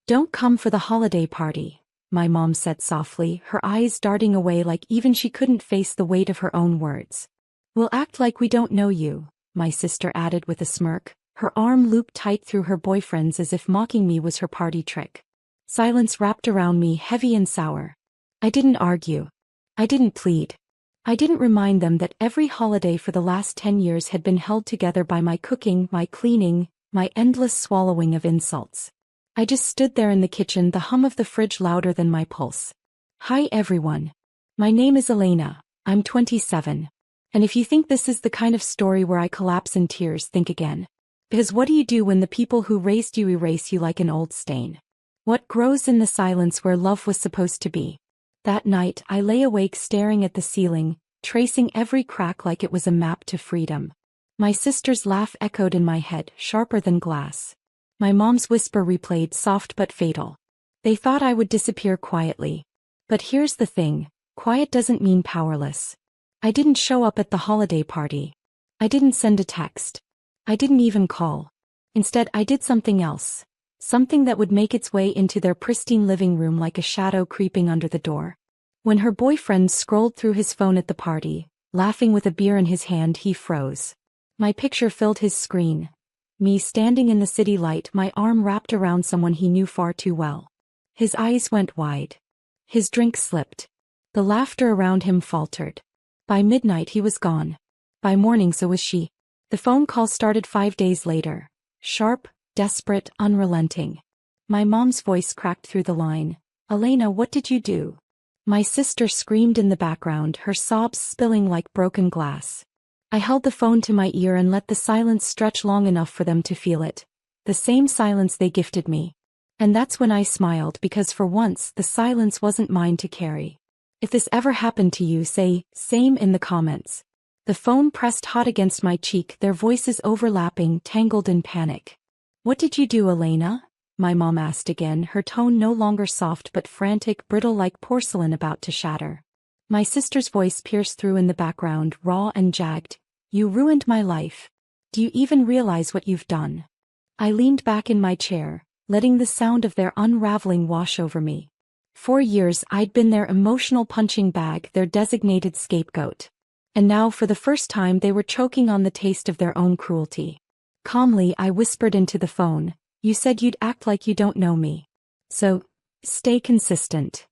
Don't come for the holiday party, my mom said softly, her eyes darting away like even she couldn't face the weight of her own words. We'll act like we don't know you, my sister added with a smirk, her arm looped tight through her boyfriend's as if mocking me was her party trick. Silence wrapped around me, heavy and sour. I didn't argue. I didn't plead. I didn't remind them that every holiday for the last 10 years had been held together by my cooking, my cleaning, my endless swallowing of insults. I just stood there in the kitchen, the hum of the fridge louder than my pulse. Hi everyone. My name is Elena, I'm 27. And if you think this is the kind of story where I collapse in tears, think again. Because what do you do when the people who raised you erase you like an old stain? What grows in the silence where love was supposed to be? That night, I lay awake staring at the ceiling, tracing every crack like it was a map to freedom. My sister's laugh echoed in my head, sharper than glass. My mom's whisper replayed, soft but fatal. They thought I would disappear quietly. But here's the thing, quiet doesn't mean powerless. I didn't show up at the holiday party. I didn't send a text. I didn't even call. Instead, I did something else. Something that would make its way into their pristine living room like a shadow creeping under the door. When her boyfriend scrolled through his phone at the party, laughing with a beer in his hand, he froze. My picture filled his screen. Me standing in the city light, my arm wrapped around someone he knew far too well. His eyes went wide. His drink slipped. The laughter around him faltered. By midnight he was gone. By morning so was she. The phone call started 5 days later. Sharp, desperate, unrelenting. My mom's voice cracked through the line. Elena, what did you do? My sister screamed in the background, her sobs spilling like broken glass. I held the phone to my ear and let the silence stretch long enough for them to feel it. The same silence they gifted me. And that's when I smiled, because for once the silence wasn't mine to carry. If this ever happened to you, say, same in the comments. The phone pressed hot against my cheek, their voices overlapping, tangled in panic. What did you do, Elena? My mom asked again, her tone no longer soft but frantic, brittle like porcelain about to shatter. My sister's voice pierced through in the background, raw and jagged. You ruined my life. Do you even realize what you've done? I leaned back in my chair, letting the sound of their unraveling wash over me. 4 years I'd been their emotional punching bag, their designated scapegoat. And now for the first time they were choking on the taste of their own cruelty. Calmly I whispered into the phone, you said you'd act like you don't know me. So, stay consistent.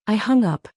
I hung up.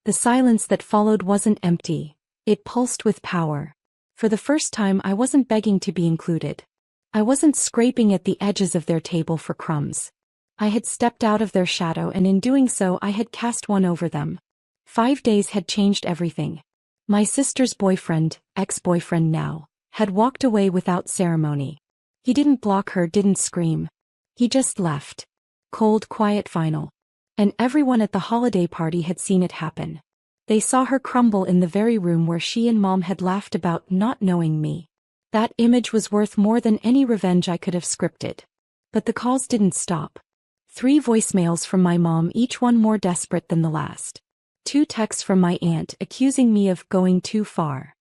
The silence that followed wasn't empty. It pulsed with power. For the first time I wasn't begging to be included. I wasn't scraping at the edges of their table for crumbs. I had stepped out of their shadow, and in doing so I had cast one over them. 5 days had changed everything. My sister's boyfriend, ex-boyfriend now, had walked away without ceremony. He didn't block her, didn't scream. He just left. Cold, quiet, final. And everyone at the holiday party had seen it happen. They saw her crumble in the very room where she and Mom had laughed about not knowing me. That image was worth more than any revenge I could have scripted. But the calls didn't stop. 3 voicemails from my mom, each one more desperate than the last. 2 texts from my aunt accusing me of going too far.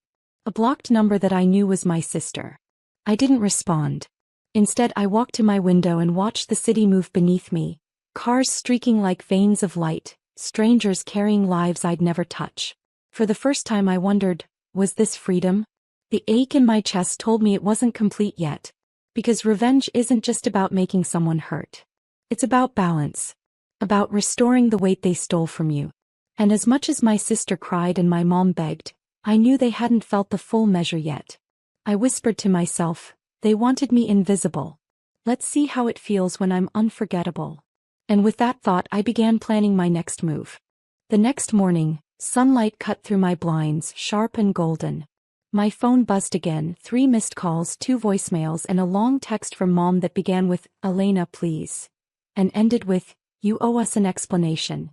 A blocked number that I knew was my sister. I didn't respond. Instead, I walked to my window and watched the city move beneath me, cars streaking like veins of light, strangers carrying lives I'd never touch. For the first time I wondered, was this freedom? The ache in my chest told me it wasn't complete yet. Because revenge isn't just about making someone hurt. It's about balance. About restoring the weight they stole from you. And as much as my sister cried and my mom begged, I knew they hadn't felt the full measure yet. I whispered to myself, they wanted me invisible. Let's see how it feels when I'm unforgettable. And with that thought I began planning my next move. The next morning, sunlight cut through my blinds, sharp and golden. My phone buzzed again, 3 missed calls, 2 voicemails, and a long text from Mom that began with, Elena please. And ended with, you owe us an explanation.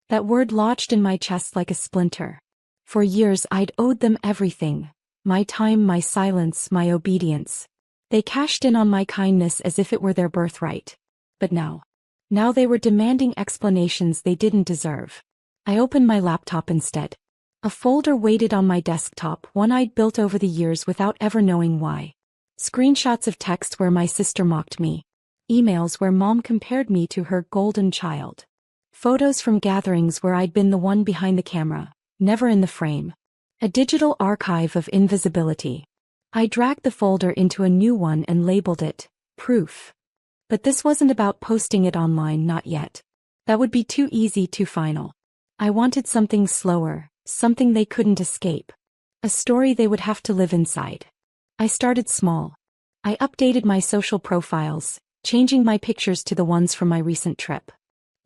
That word lodged in my chest like a splinter. For years I'd owed them everything. My time, my silence, my obedience. They cashed in on my kindness as if it were their birthright. But now they were demanding explanations they didn't deserve. I opened my laptop instead. A folder waited on my desktop, one I'd built over the years without ever knowing why. Screenshots of texts where my sister mocked me. Emails where mom compared me to her golden child. Photos from gatherings where I'd been the one behind the camera, never in the frame. A digital archive of invisibility. I dragged the folder into a new one and labeled it, proof. But this wasn't about posting it online, not yet. That would be too easy, too final. I wanted something slower, something they couldn't escape. A story they would have to live inside. I started small. I updated my social profiles, changing my pictures to the ones from my recent trip.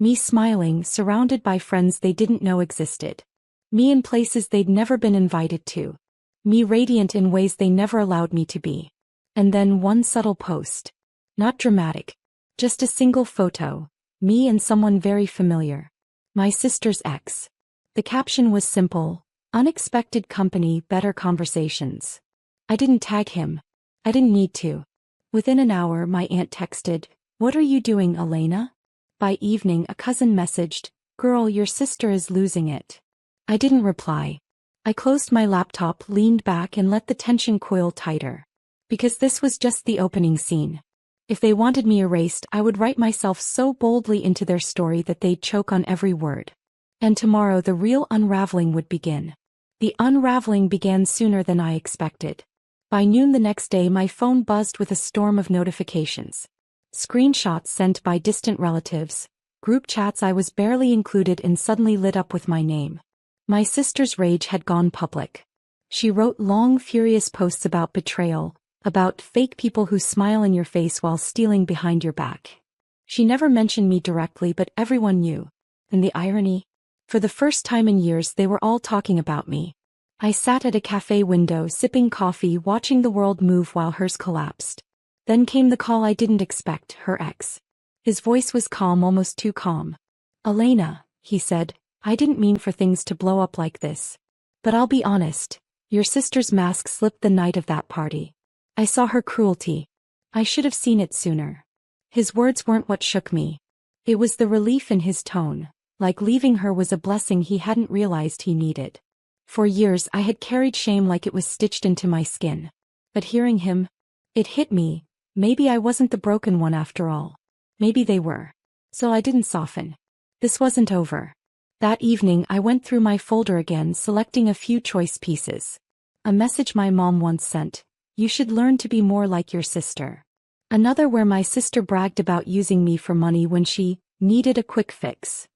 Me smiling, surrounded by friends they didn't know existed. Me in places they'd never been invited to. Me radiant in ways they never allowed me to be. And then one subtle post. Not dramatic. Just a single photo. Me and someone very familiar. My sister's ex. The caption was simple. Unexpected company, better conversations. I didn't tag him. I didn't need to. Within an hour my aunt texted, "What are you doing, Elena?" By evening a cousin messaged, "Girl, your sister is losing it." I didn't reply. I closed my laptop, leaned back and let the tension coil tighter. Because this was just the opening scene. If they wanted me erased, I would write myself so boldly into their story that they'd choke on every word. And tomorrow the real unraveling would begin. The unraveling began sooner than I expected. By noon the next day my phone buzzed with a storm of notifications. Screenshots sent by distant relatives, group chats I was barely included in suddenly lit up with my name. My sister's rage had gone public. She wrote long, furious posts about betrayal, about fake people who smile in your face while stealing behind your back. She never mentioned me directly, but everyone knew. And the irony? For the first time in years they were all talking about me. I sat at a cafe window sipping coffee, watching the world move while hers collapsed. Then came the call I didn't expect, her ex. His voice was calm, almost too calm. "Elena," he said, "I didn't mean for things to blow up like this. But I'll be honest, your sister's mask slipped the night of that party. I saw her cruelty. I should have seen it sooner." His words weren't what shook me. It was the relief in his tone, like leaving her was a blessing he hadn't realized he needed. For years I had carried shame like it was stitched into my skin. But hearing him, it hit me. Maybe I wasn't the broken one after all. Maybe they were. So I didn't soften. This wasn't over. That evening I went through my folder again, selecting a few choice pieces. A message my mom once sent, "You should learn to be more like your sister." Another where my sister bragged about using me for money when she needed a quick fix.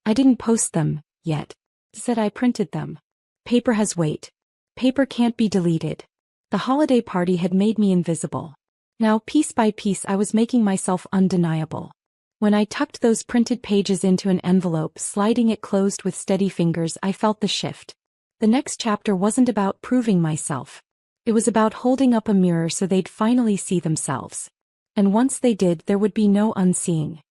I didn't post them, yet. Said I printed them. Paper has weight. Paper can't be deleted. The holiday party had made me invisible. Now piece by piece I was making myself undeniable. When I tucked those printed pages into an envelope, sliding it closed with steady fingers, I felt the shift. The next chapter wasn't about proving myself. It was about holding up a mirror so they'd finally see themselves. And once they did, there would be no unseeing.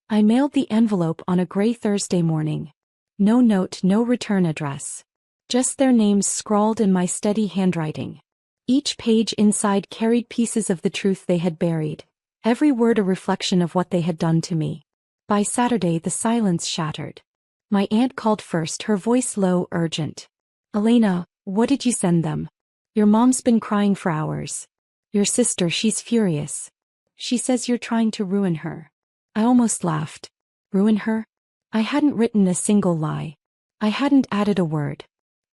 I mailed the envelope on a gray Thursday morning. No note, no return address. Just their names scrawled in my steady handwriting. Each page inside carried pieces of the truth they had buried, every word a reflection of what they had done to me. By Saturday the silence shattered. My aunt called first, her voice low, urgent. "Elena, what did you send them? Your mom's been crying for hours. Your sister, she's furious. She says you're trying to ruin her." I almost laughed. Ruin her? I hadn't written a single lie. I hadn't added a word.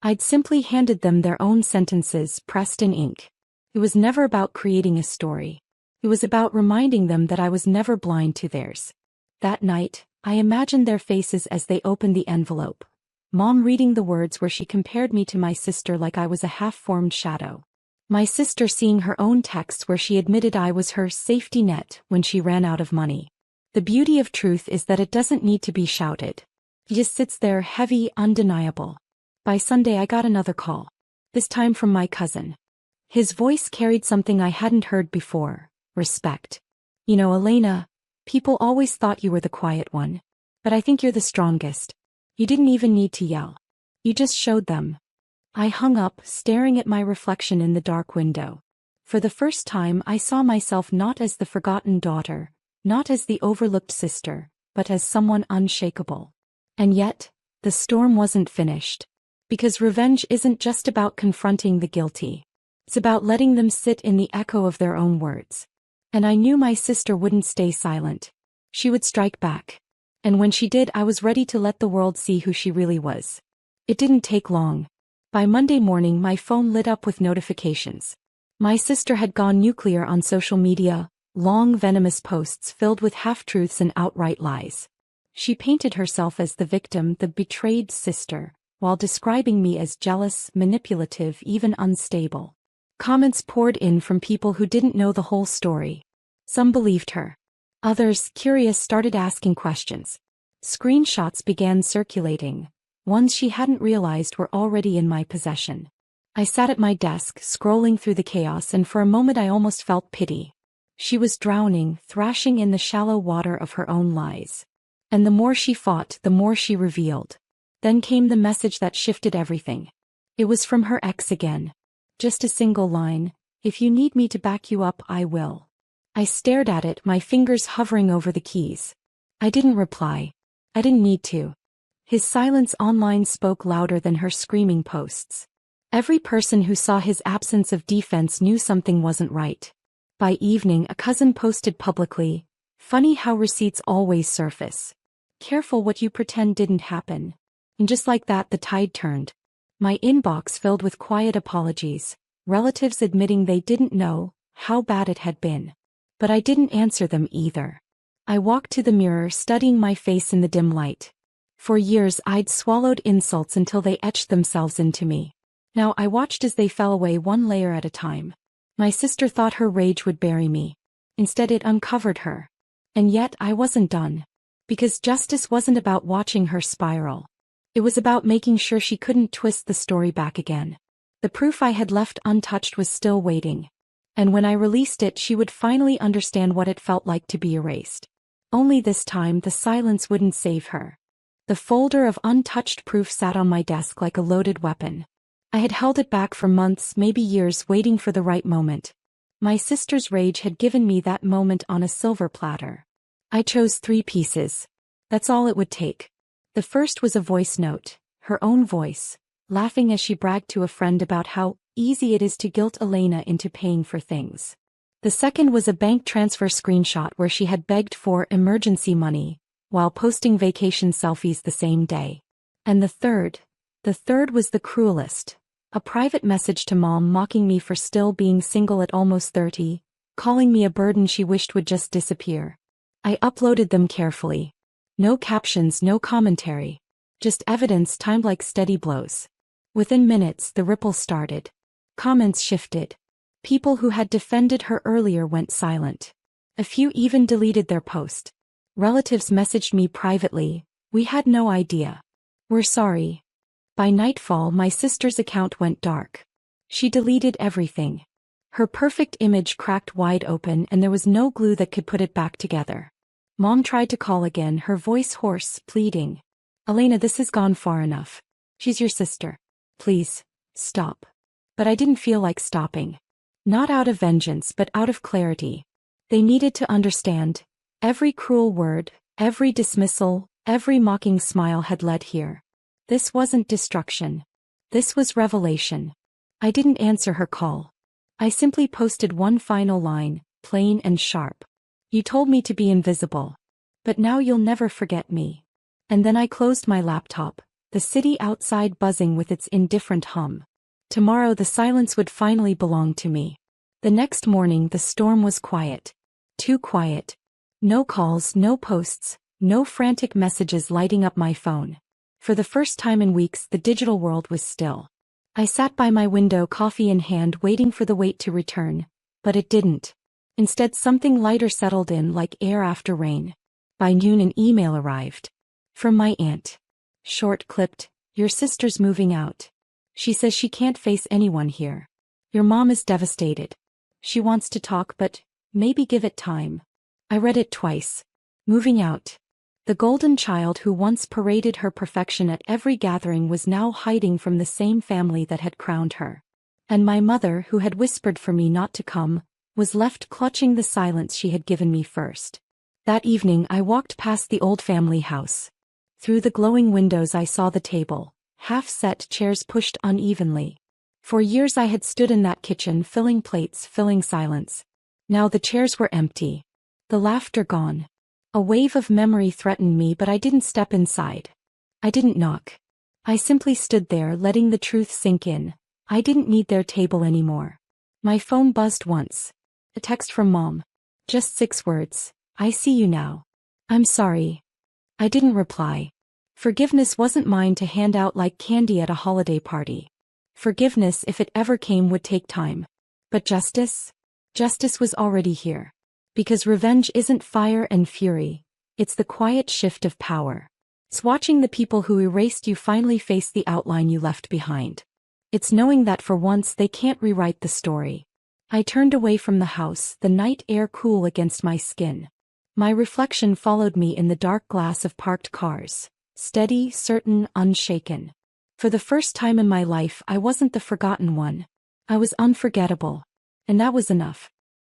I'd simply handed them their own sentences pressed in ink. It was never about creating a story. It was about reminding them that I was never blind to theirs. That night, I imagined their faces as they opened the envelope. Mom reading the words where she compared me to my sister like I was a half-formed shadow. My sister seeing her own texts where she admitted I was her safety net when she ran out of money. The beauty of truth is that it doesn't need to be shouted. It just sits there, heavy, undeniable. By Sunday I got another call. This time from my cousin. His voice carried something I hadn't heard before, respect. "You know, Elena, people always thought you were the quiet one. But I think you're the strongest. You didn't even need to yell. You just showed them." I hung up, staring at my reflection in the dark window. For the first time I saw myself not as the forgotten daughter, not as the overlooked sister, but as someone unshakable. And yet, the storm wasn't finished. Because revenge isn't just about confronting the guilty. It's about letting them sit in the echo of their own words. And I knew my sister wouldn't stay silent. She would strike back. And when she did, I was ready to let the world see who she really was. It didn't take long. By Monday morning, my phone lit up with notifications. My sister had gone nuclear on social media, long venomous posts filled with half-truths and outright lies. She painted herself as the victim, the betrayed sister, while describing me as jealous, manipulative, even unstable. Comments poured in from people who didn't know the whole story. Some believed her. Others, curious, started asking questions. Screenshots began circulating, ones she hadn't realized were already in my possession. I sat at my desk, scrolling through the chaos, and for a moment I almost felt pity. She was drowning, thrashing in the shallow water of her own lies. And the more she fought, the more she revealed. Then came the message that shifted everything. It was from her ex again. Just a single line: "If you need me to back you up, I will." I stared at it, my fingers hovering over the keys. I didn't reply. I didn't need to. His silence online spoke louder than her screaming posts. Every person who saw his absence of defense knew something wasn't right. By evening, a cousin posted publicly, "Funny how receipts always surface. Careful what you pretend didn't happen." And just like that, the tide turned. My inbox filled with quiet apologies, relatives admitting they didn't know how bad it had been. But I didn't answer them either. I walked to the mirror, studying my face in the dim light. For years I'd swallowed insults until they etched themselves into me. Now I watched as they fell away one layer at a time. My sister thought her rage would bury me. Instead, it uncovered her. And yet I wasn't done. Because justice wasn't about watching her spiral. It was about making sure she couldn't twist the story back again. The proof I had left untouched was still waiting. And when I released it, she would finally understand what it felt like to be erased. Only this time, the silence wouldn't save her. The folder of untouched proof sat on my desk like a loaded weapon. I had held it back for months, maybe years, waiting for the right moment. My sister's rage had given me that moment on a silver platter. I chose 3 pieces. That's all it would take. The first was a voice note, her own voice, laughing as she bragged to a friend about how easy it is to guilt Elena into paying for things. The second was a bank transfer screenshot where she had begged for emergency money, while posting vacation selfies the same day. And the third was the cruelest. A private message to mom mocking me for still being single at almost 30, calling me a burden she wished would just disappear. I uploaded them carefully. No captions, no commentary. Just evidence timed like steady blows. Within minutes, the ripples started. Comments shifted. People who had defended her earlier went silent. A few even deleted their post. Relatives messaged me privately, "We had no idea. We're sorry." By nightfall, my sister's account went dark. She deleted everything. Her perfect image cracked wide open, and there was no glue that could put it back together. Mom tried to call again, her voice hoarse, pleading. "Elena, this has gone far enough. She's your sister. Please, stop." But I didn't feel like stopping. Not out of vengeance, but out of clarity. They needed to understand. Every cruel word, every dismissal, every mocking smile had led here. This wasn't destruction. This was revelation. I didn't answer her call. I simply posted one final line, plain and sharp. "You told me to be invisible. But now you'll never forget me." And then I closed my laptop, the city outside buzzing with its indifferent hum. Tomorrow the silence would finally belong to me. The next morning the storm was quiet. Too quiet. No calls, no posts, no frantic messages lighting up my phone. For the first time in weeks, the digital world was still. I sat by my window, coffee in hand, waiting for the weight to return. But it didn't. Instead, something lighter settled in like air after rain. By noon, an email arrived. From my aunt. Short, clipped, "Your sister's moving out. She says she can't face anyone here. Your mom is devastated. She wants to talk, but maybe give it time." I read it twice. Moving out. The golden child who once paraded her perfection at every gathering was now hiding from the same family that had crowned her. And my mother, who had whispered for me not to come, was left clutching the silence she had given me first. That evening I walked past the old family house. Through the glowing windows I saw the table, half-set chairs pushed unevenly. For years I had stood in that kitchen, filling plates, filling silence. Now the chairs were empty. The laughter gone. A wave of memory threatened me, but I didn't step inside. I didn't knock. I simply stood there letting the truth sink in. I didn't need their table anymore. My phone buzzed once. A text from Mom. Just 6 words. I see you now. I'm sorry. I didn't reply. Forgiveness wasn't mine to hand out like candy at a holiday party. Forgiveness, if it ever came, would take time. But justice? Justice was already here. Because revenge isn't fire and fury. It's the quiet shift of power. It's watching the people who erased you finally face the outline you left behind. It's knowing that for once they can't rewrite the story. I turned away from the house, the night air cool against my skin. My reflection followed me in the dark glass of parked cars. Steady, certain, unshaken. For the first time in my life, I wasn't the forgotten one. I was unforgettable. And that was enough.